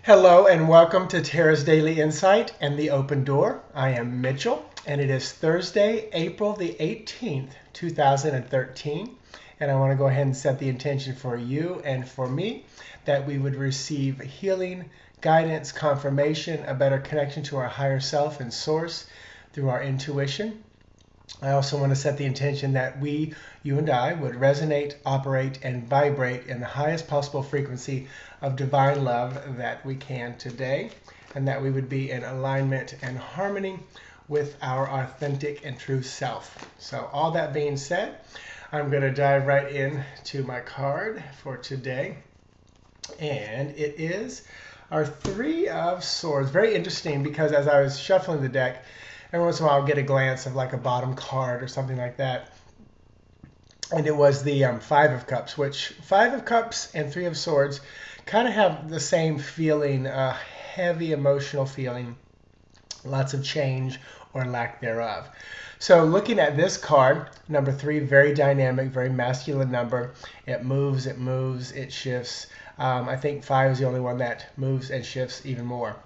Hello and welcome to Tara's Daily Insight and the Open Door. I am Mitchell and it is Thursday, April the 18th, 2013. And I want to go ahead and set the intention for you and for me that we would receive healing, guidance, confirmation, a better connection to our higher self and source through our intuition. I also want to set the intention that you and I, would resonate, operate, and vibrate in the highest possible frequency of divine love that we can today, and that we would be in alignment and harmony with our authentic and true self. So all that being said, I'm going to dive right into my card for today, and it is our Three of Swords. Very interesting because as I was shuffling the deck, every once in a while I'll get a glance of like a bottom card or something like that. And it was the Five of Cups, which Five of Cups and Three of Swords kind of have the same feeling, heavy emotional feeling, lots of change or lack thereof. So looking at this card, number 3, very dynamic, very masculine number. It moves, it shifts. I think 5 is the only one that moves and shifts even more.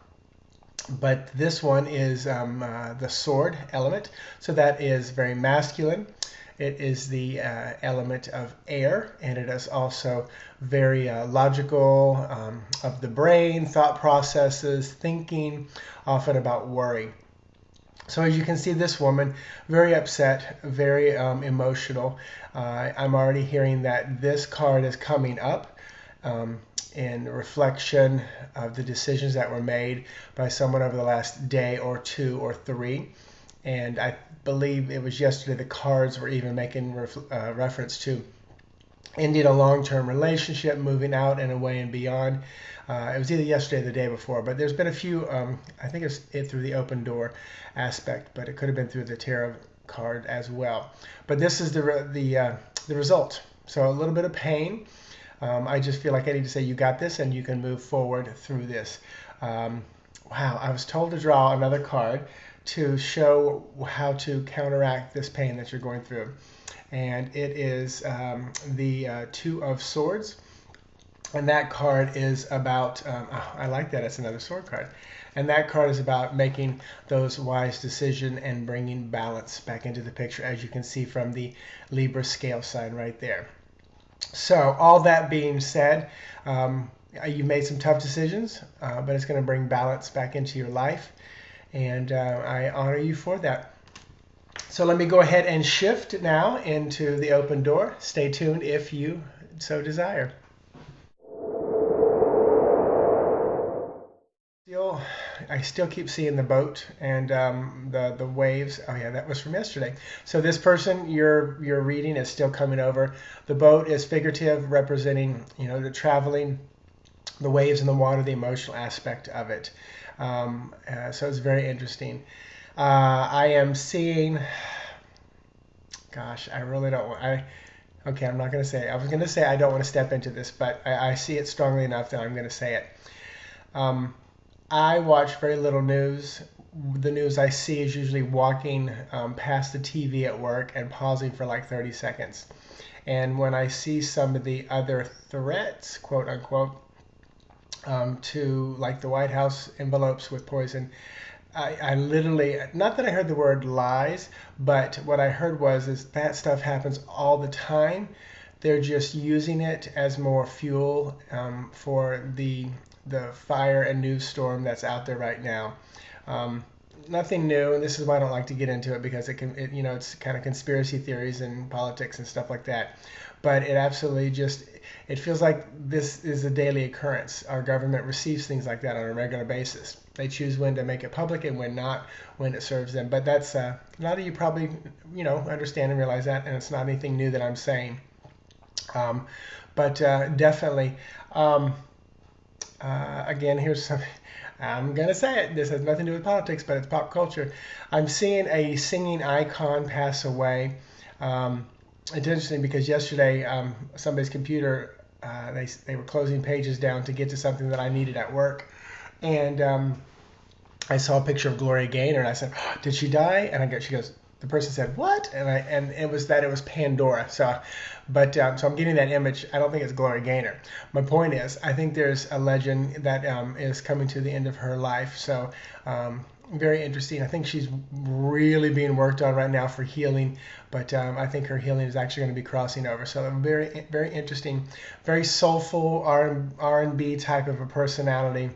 But this one is the sword element, so that is very masculine. It is the element of air, and it is also very logical, of the brain, thought processes, thinking, often about worry. So as you can see, this woman, very upset, very emotional. I'm already hearing that this card is coming up in reflection of the decisions that were made by someone over the last day or 2 or 3. And I believe it was yesterday the cards were even making reference to ending a long-term relationship, moving out and away and beyond. It was either yesterday or the day before, but there's been a few, I think it's through the open door aspect, but it could have been through the tarot card as well. But this is the result. So a little bit of pain. I just feel like I need to say you got this and you can move forward through this. Wow, I was told to draw another card to show how to counteract this pain that you're going through. And it is the Two of Swords. And that card is about, I like that, it's another sword card. And that card is about making those wise decisions and bringing balance back into the picture, as you can see from the Libra scale sign right there. So all that being said, you've made some tough decisions, but it's going to bring balance back into your life. And I honor you for that. So let me go ahead and shift now into the open door. Stay tuned if you so desire. I still keep seeing the boat and the waves. Oh yeah, that was from yesterday. So this person you're reading is still coming over. The boat is figurative, representing the traveling, the waves in the water, the emotional aspect of it. So it's very interesting. I am seeing. Gosh, I really don't want. Okay, I'm not going to say it. I was going to say I don't want to step into this, but I see it strongly enough that I'm going to say it. I watch very little news. The news I see is usually walking past the TV at work and pausing for like 30 seconds. And when I see some of the other threats, quote unquote, to like the White House envelopes with poison, I literally, not that I heard the word lies, but what I heard is that stuff happens all the time. They're just using it as more fuel for the fire and news storm that's out there right now. Nothing new, and this is why I don't like to get into it, because it's kind of conspiracy theories and politics and stuff like that. But it absolutely it feels like this is a daily occurrence. Our government receives things like that on a regular basis. They choose when to make it public and when not, when it serves them. But that's a lot of you probably understand and realize that, and it's not anything new that I'm saying. But definitely. Again, here's something. I'm going to say it. This has nothing to do with politics, but it's pop culture. I'm seeing a singing icon pass away. It's interesting because yesterday somebody's computer, they were closing pages down to get to something that I needed at work. And I saw a picture of Gloria Gaynor, and I said, "Did she die?" And she goes, the person said, "What?" And it was that it was Pandora. So, but so I'm getting that image. I don't think it's Gloria Gaynor. My point is, I think there's a legend that is coming to the end of her life. So. Very interesting. I think she's really being worked on right now for healing, but I think her healing is actually going to be crossing over. So very, very interesting, very soulful R&B type of a personality,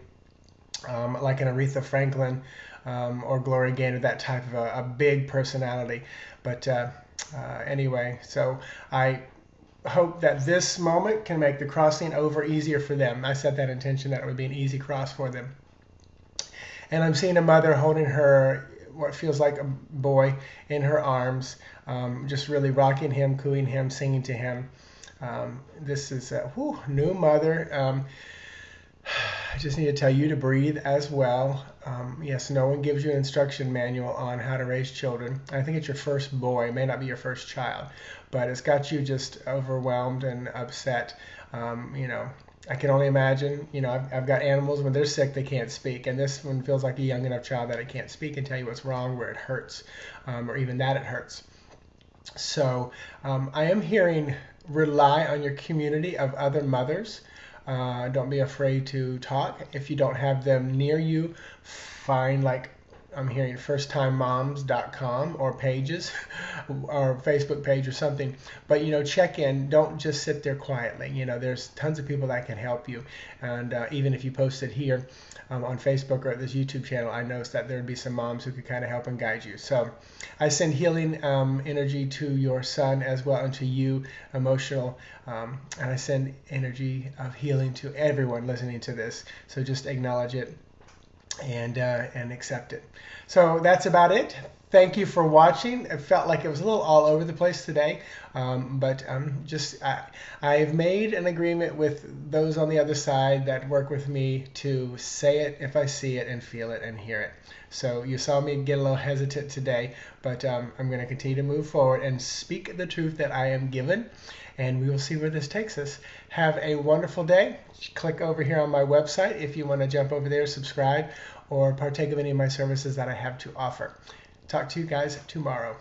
like an Aretha Franklin or Gloria Gaynor, that type of a big personality. But anyway, so I hope that this moment can make the crossing over easier for them. I set that intention that it would be an easy cross for them. And I'm seeing a mother holding her, what feels like a boy, in her arms, just really rocking him, cooing him, singing to him. This is a new mother. I just need to tell you to breathe as well. Yes, no one gives you an instruction manual on how to raise children. I think it's your first boy. It may not be your first child, but it's got you just overwhelmed and upset. I can only imagine, I've got animals, when they're sick, they can't speak. And this one feels like a young enough child that it can't speak and tell you what's wrong, where it hurts, or even that it hurts. So I am hearing rely on your community of other mothers. Don't be afraid to talk. If you don't have them near you, find, like I'm hearing, firsttimemoms.com or pages or Facebook page or something. But, check in. Don't just sit there quietly. There's tons of people that can help you. And even if you post it here on Facebook or at this YouTube channel, I noticed that there would be some moms who could kind of help and guide you. So I send healing energy to your son as well, and to you, emotional. And I send energy of healing to everyone listening to this. So just acknowledge it and accept it. So that's about it. Thank you for watching. It felt like it was a little all over the place today, but I've made an agreement with those on the other side that work with me to say it if I see it and feel it and hear it. So you saw me get a little hesitant today, but I'm going to continue to move forward and speak the truth that I am given, and we will see where this takes us. Have a wonderful day. Click over here on my website if you want to jump over there, subscribe, or partake of any of my services that I have to offer. Talk to you guys tomorrow.